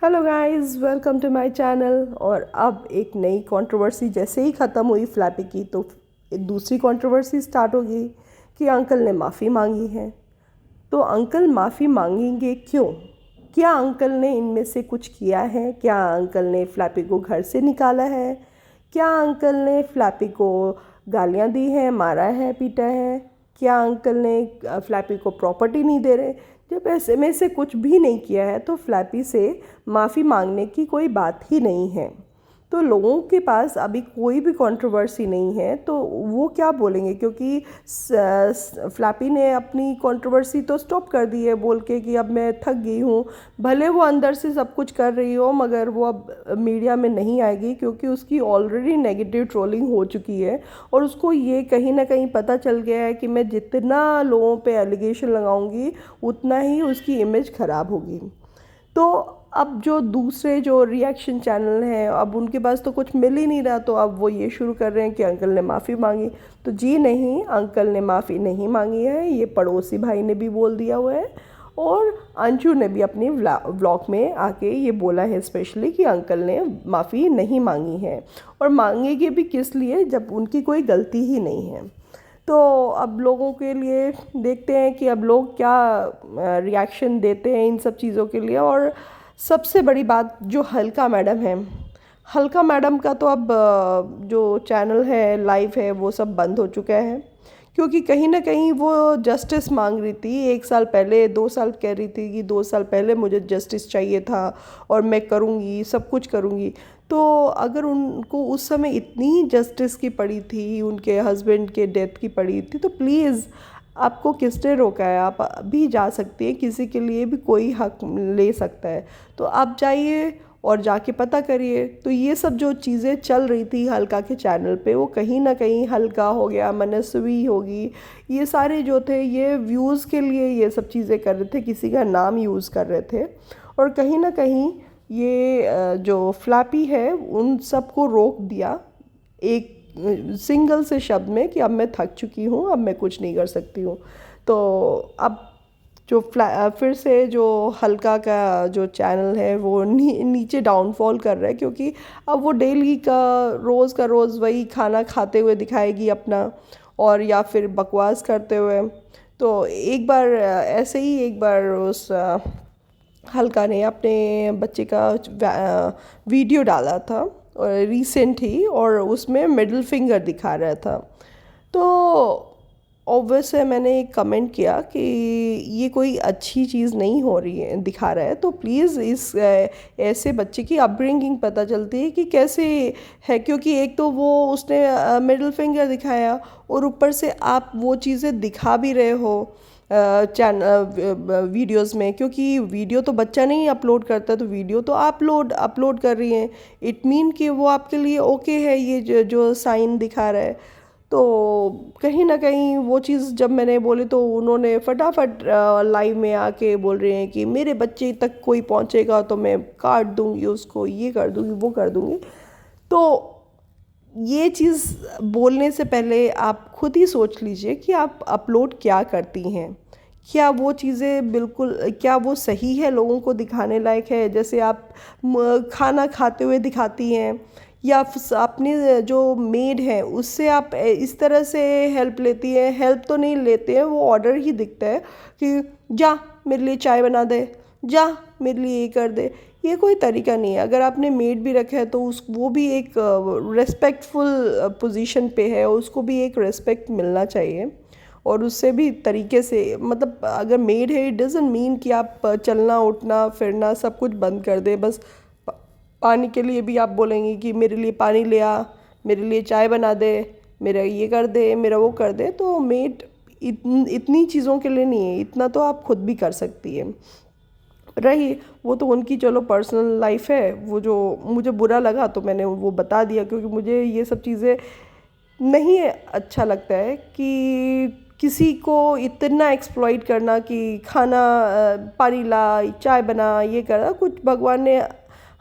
Hello guys, welcome to my channel. और अब एक नई कंट्रोवर्सी जैसे ही ख़त्म हुई फ्लैपी की, तो एक दूसरी कंट्रोवर्सी स्टार्ट होगी कि अंकल ने माफ़ी मांगी है। तो अंकल माफ़ी मांगेंगे क्यों? क्या अंकल ने इनमें से कुछ किया है? क्या अंकल ने फ्लैपी को घर से निकाला है? क्या अंकल ने फ्लैपी को गालियाँ दी हैं, मारा है, पीटा है? क्या अंकल ने फ्लैपी को प्रॉपर्टी नहीं दे रहे? जब ऐसे में से कुछ भी नहीं किया है तो फ्लैपी से माफ़ी मांगने की कोई बात ही नहीं है। तो लोगों के पास अभी कोई भी कंट्रोवर्सी नहीं है, तो वो क्या बोलेंगे? क्योंकि फ्लैपी ने अपनी कंट्रोवर्सी तो स्टॉप कर दी है बोल के कि अब मैं थक गई हूँ। भले वो अंदर से सब कुछ कर रही हो, मगर वो अब मीडिया में नहीं आएगी क्योंकि उसकी ऑलरेडी नेगेटिव ट्रोलिंग हो चुकी है। और उसको ये कहीं ना कहीं पता चल गया है कि मैं जितना लोगों पे एलिगेशन लगाऊंगी उतना ही उसकी इमेज ख़राब होगी। तो अब जो दूसरे जो रिएक्शन चैनल हैं, अब उनके पास तो कुछ मिल ही नहीं रहा, तो अब वो ये शुरू कर रहे हैं कि अंकल ने माफ़ी मांगी। तो जी नहीं, अंकल ने माफ़ी नहीं मांगी है, ये पड़ोसी भाई ने भी बोल दिया हुआ है। और अंशु ने भी अपनी व्लॉग में आके ये बोला है स्पेशली कि अंकल ने माफ़ी नहीं मांगी है। और मांगेगी भी किस लिए जब उनकी कोई गलती ही नहीं है। तो अब लोगों के लिए देखते हैं कि अब लोग क्या रिएक्शन देते हैं इन सब चीज़ों के लिए। और सबसे बड़ी बात जो हल्का मैडम है, हल्का मैडम का तो अब जो चैनल है, लाइव है, वो सब बंद हो चुका है। क्योंकि कहीं ना कहीं वो जस्टिस मांग रही थी 1 साल पहले, 2 साल कह रही थी कि 2 साल पहले मुझे जस्टिस चाहिए था और मैं करूँगी, सब कुछ करूँगी। तो अगर उनको उस समय इतनी जस्टिस की पड़ी थी, उनके हस्बैंड के डेथ की पड़ी थी, तो प्लीज़ आपको किसने रोका है? आप अभी जा सकती हैं, किसी के लिए भी कोई हक ले सकता है। तो आप जाइए और जाके पता करिए। तो ये सब जो चीज़ें चल रही थी हल्का के चैनल पे, वो कहीं ना कहीं हल्का हो गया, मनस्वी होगी, ये सारे जो थे ये व्यूज़ के लिए ये सब चीज़ें कर रहे थे, किसी का नाम यूज़ कर रहे थे। और कहीं ना कहीं ये जो फ्लैपी है उन सबको रोक दिया एक सिंगल से शब्द में कि अब मैं थक चुकी हूँ, अब मैं कुछ नहीं कर सकती हूँ। तो अब जो फिर से जो हल्का का जो चैनल है वो नीचे डाउनफॉल कर रहा है, क्योंकि अब वो डेली का रोज़ वही खाना खाते हुए दिखाएगी अपना, और या फिर बकवास करते हुए। तो एक बार ऐसे ही एक बार उस हल्का ने अपने बच्चे का वीडियो डाला था और रिसेंट ही, और उसमें मिडिल फिंगर दिखा रहा था। तो ऑब्वियस है, मैंने एक कमेंट किया कि ये कोई अच्छी चीज़ नहीं हो रही है, दिखा रहा है। तो प्लीज़ इस ऐसे बच्चे की अपब्रिंगिंग पता चलती है कि कैसे है। क्योंकि एक तो वो उसने मिडिल फिंगर दिखाया, और ऊपर से आप वो चीज़ें दिखा भी रहे हो वीडियोस में, क्योंकि वीडियो तो बच्चा नहीं अपलोड करता, तो वीडियो तो आप अपलोड कर रही हैं। इट मीन कि वो आपके लिए ओके है, ये जो साइन दिखा रहा है। तो कहीं ना कहीं वो चीज़ जब मैंने बोली तो उन्होंने फटाफट लाइव में आके बोल रहे हैं कि मेरे बच्चे तक कोई पहुंचेगा तो मैं काट दूंगी उसको, ये कर दूंगी, वो कर दूंगी। तो ये चीज़ बोलने से पहले आप खुद ही सोच लीजिए कि आप अपलोड क्या करती हैं। क्या वो चीज़ें बिल्कुल, क्या वो सही है, लोगों को दिखाने लायक है? जैसे आप खाना खाते हुए दिखाती हैं, या अपने जो मेड है उससे आप इस तरह से हेल्प लेती हैं। हेल्प तो नहीं लेते हैं, वो ऑर्डर ही दिखता है कि जा मेरे लिए चाय बना दे, जा मेरे लिए ये कर दे। ये कोई तरीका नहीं है। अगर आपने मेड भी रखा है तो उस वो भी एक रेस्पेक्टफुल पोजीशन पे है, उसको भी एक रेस्पेक्ट मिलना चाहिए। और उससे भी तरीके से, मतलब अगर मेड है, इट डजंट मीन कि आप चलना उठना फिरना सब कुछ बंद कर दे। बस पानी के लिए भी आप बोलेंगे कि मेरे लिए पानी ले आ, मेरे लिए चाय बना दे, मेरा ये कर दे, मेरा वो कर दे। तो मेड इतनी चीज़ों के लिए नहीं है, इतना तो आप खुद भी कर सकती है। रही वो तो उनकी चलो पर्सनल लाइफ है, वो जो मुझे बुरा लगा तो मैंने वो बता दिया, क्योंकि मुझे ये सब चीज़ें नहीं अच्छा लगता है कि किसी को इतना एक्सप्लॉइट करना कि खाना पानी ला, चाय बना, ये करा। कुछ भगवान ने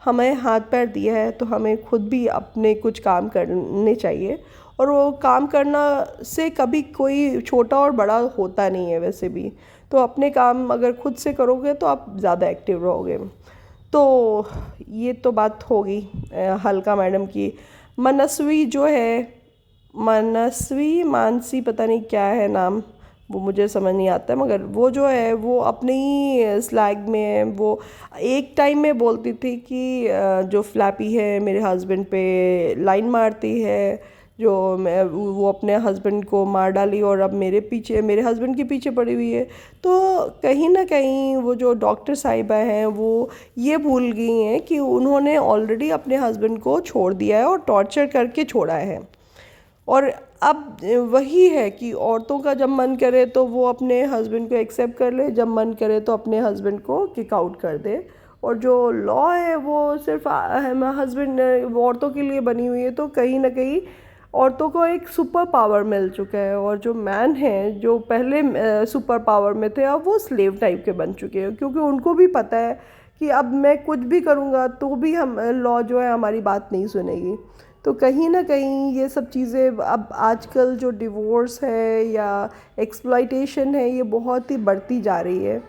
हमें हाथ पैर दिया है तो हमें खुद भी अपने कुछ काम करने चाहिए। और वो काम करना से कभी कोई छोटा और बड़ा होता नहीं है वैसे भी। तो अपने काम अगर खुद से करोगे तो आप ज़्यादा एक्टिव रहोगे। तो ये तो बात हो गई हल्का मैडम की। मनस्वी जो है, मनस्वी मानसी पता नहीं क्या है नाम, वो मुझे समझ नहीं आता है, मगर वो जो है वो अपने ही स्लैग में वो एक टाइम में बोलती थी कि जो फ्लैपी है मेरे हस्बैंड पे लाइन मारती है, जो मैं वो अपने हस्बैंड को मार डाली और अब मेरे पीछे, मेरे हस्बैंड के पीछे पड़ी हुई है। तो कहीं ना कहीं वो जो डॉक्टर साहिबा हैं वो ये भूल गई हैं कि उन्होंने ऑलरेडी अपने हस्बैंड को छोड़ दिया है और टॉर्चर करके छोड़ा है। और अब वही है कि औरतों का जब मन करे तो वो अपने हस्बैंड को एक्सेप्ट कर ले, जब मन करे तो अपने हस्बैंड को किक आउट कर दे। और जो लॉ है वो सिर्फ हस्बैंड औरतों के लिए बनी हुई है। तो कहीं ना कहीं औरतों को एक सुपर पावर मिल चुका है, और जो मैन हैं जो पहले सुपर पावर में थे अब वो स्लेव टाइप के बन चुके हैं, क्योंकि उनको भी पता है कि अब मैं कुछ भी करूँगा तो भी हम लॉ जो है हमारी बात नहीं सुनेगी। तो कहीं ना कहीं ये सब चीज़ें अब आजकल जो डिवोर्स है या एक्सप्लॉइटेशन है ये बहुत ही बढ़ती जा रही है।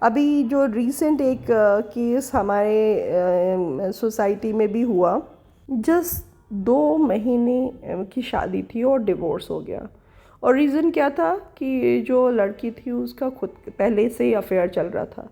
अभी जो रीसेंट एक केस हमारे सोसाइटी में भी हुआ, जस्ट 2 महीने की शादी थी और डिवोर्स हो गया। और रीज़न क्या था कि जो लड़की थी उसका खुद पहले से ही अफेयर चल रहा था।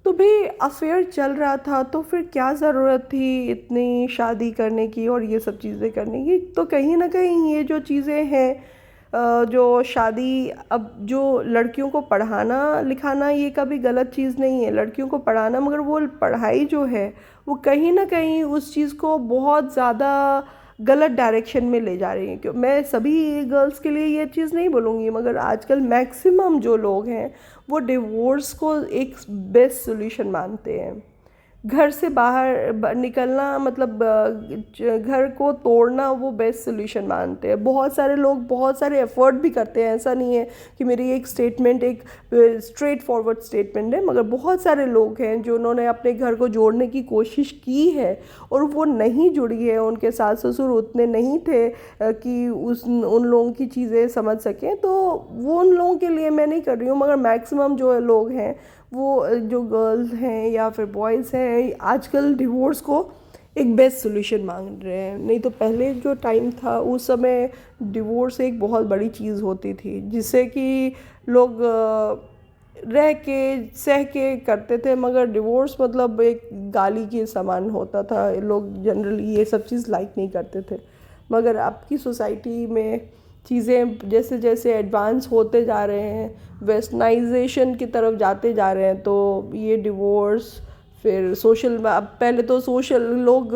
तो भाई अफेयर चल रहा था तो फिर क्या ज़रूरत थी इतनी शादी करने की और ये सब चीज़ें करने की। तो कहीं ना कहीं ये जो चीज़ें हैं जो शादी, अब जो लड़कियों को पढ़ाना लिखाना ये कभी गलत चीज़ नहीं है, लड़कियों को पढ़ाना, मगर वो पढ़ाई जो है वो कहीं ना कहीं उस चीज़ को बहुत ज़्यादा गलत डायरेक्शन में ले जा रही है। क्यों, मैं सभी गर्ल्स के लिए ये चीज़ नहीं बोलूँगी, मगर आजकल मैक्सिमम जो लोग हैं वो डिवोर्स को एक बेस्ट सोल्यूशन मानते हैं। घर से बाहर निकलना मतलब घर को तोड़ना वो बेस्ट सोल्यूशन मानते हैं। बहुत सारे लोग बहुत सारे एफर्ट भी करते हैं, ऐसा नहीं है कि मेरी एक स्टेटमेंट एक स्ट्रेट फॉरवर्ड स्टेटमेंट है, मगर बहुत सारे लोग हैं जो उन्होंने अपने घर को जोड़ने की कोशिश की है और वो नहीं जुड़ी है, उनके सास ससुर उतने नहीं थे कि उन लोगों की चीज़ें समझ सकें। तो वो उन लोगों के लिए मैं नहीं कर रही हूँ, मगर मैक्सिमम जो लोग हैं वो जो गर्ल्स हैं या फिर बॉयज़ हैं आजकल डिवोर्स को एक बेस्ट सोल्यूशन मांग रहे हैं। नहीं तो पहले जो टाइम था उस समय डिवोर्स एक बहुत बड़ी चीज़ होती थी, जिससे कि लोग रह के सह के करते थे, मगर डिवोर्स मतलब एक गाली के समान होता था। लोग जनरली ये सब चीज़ लाइक नहीं करते थे। मगर अब की सोसाइटी में चीज़ें जैसे जैसे एडवांस होते जा रहे हैं, वेस्टर्नाइजेशन की तरफ जाते जा रहे हैं, तो ये डिवोर्स फिर सोशल, पहले तो सोशल लोग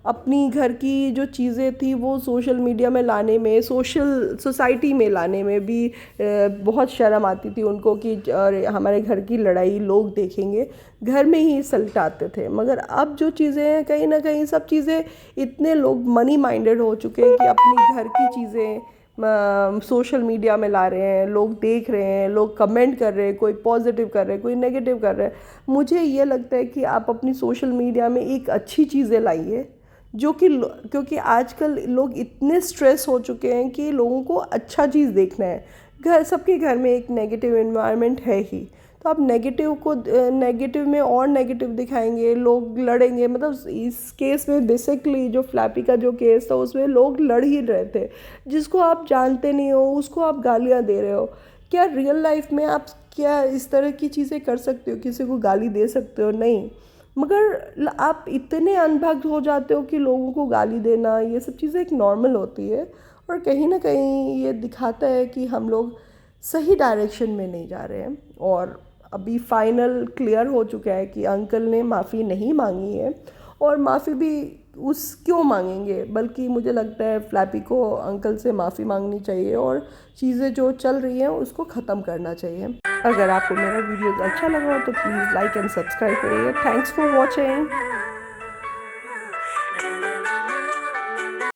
अपनी घर की जो चीज़ें थी वो सोशल मीडिया में लाने में, सोशल सोसाइटी में लाने में भी बहुत शर्म आती थी उनको कि अरे हमारे घर की लड़ाई लोग देखेंगे, घर में ही सलटाते थे। मगर अब जो चीज़ें हैं कहीं ना कहीं सब चीज़ें इतने लोग मनी माइंडेड हो चुके हैं कि अपनी घर की चीज़ें सोशल मीडिया में ला रहे हैं, लोग देख रहे हैं, लोग कमेंट कर रहे हैं, कोई पॉजिटिव कर रहे हैं, कोई नेगेटिव कर रहे हैं। मुझे ये लगता है कि आप अपनी सोशल मीडिया में एक अच्छी चीज़ें लाइए, जो कि क्योंकि आजकल लोग इतने स्ट्रेस हो चुके हैं कि लोगों को अच्छा चीज़ देखना है। घर, सबके घर में एक नेगेटिव एनवायरनमेंट है ही, तो आप नेगेटिव को नेगेटिव में और नेगेटिव दिखाएंगे, लोग लड़ेंगे। मतलब इस केस में बेसिकली जो फ्लैपी का जो केस था उसमें लोग लड़ ही रहे थे, जिसको आप जानते नहीं हो उसको आप गालियाँ दे रहे हो। क्या रियल लाइफ में आप क्या इस तरह की चीज़ें कर सकते हो, किसी को गाली दे सकते हो? नहीं। मगर आप इतने अनभक्त हो जाते हो कि लोगों को गाली देना ये सब चीज़ें एक नॉर्मल होती है, और कहीं ना कहीं ये दिखाता है कि हम लोग सही डायरेक्शन में नहीं जा रहे हैं। और अभी फाइनल क्लियर हो चुका है कि अंकल ने माफ़ी नहीं मांगी है, और माफ़ी भी उस क्यों मांगेंगे, बल्कि मुझे लगता है फ्लैपी को अंकल से माफ़ी मांगनी चाहिए और चीज़ें जो चल रही हैं उसको ख़त्म करना चाहिए। अगर आपको मेरा वीडियो अच्छा लगा हो तो प्लीज़ लाइक एंड सब्सक्राइब करिए। Thanks for watching.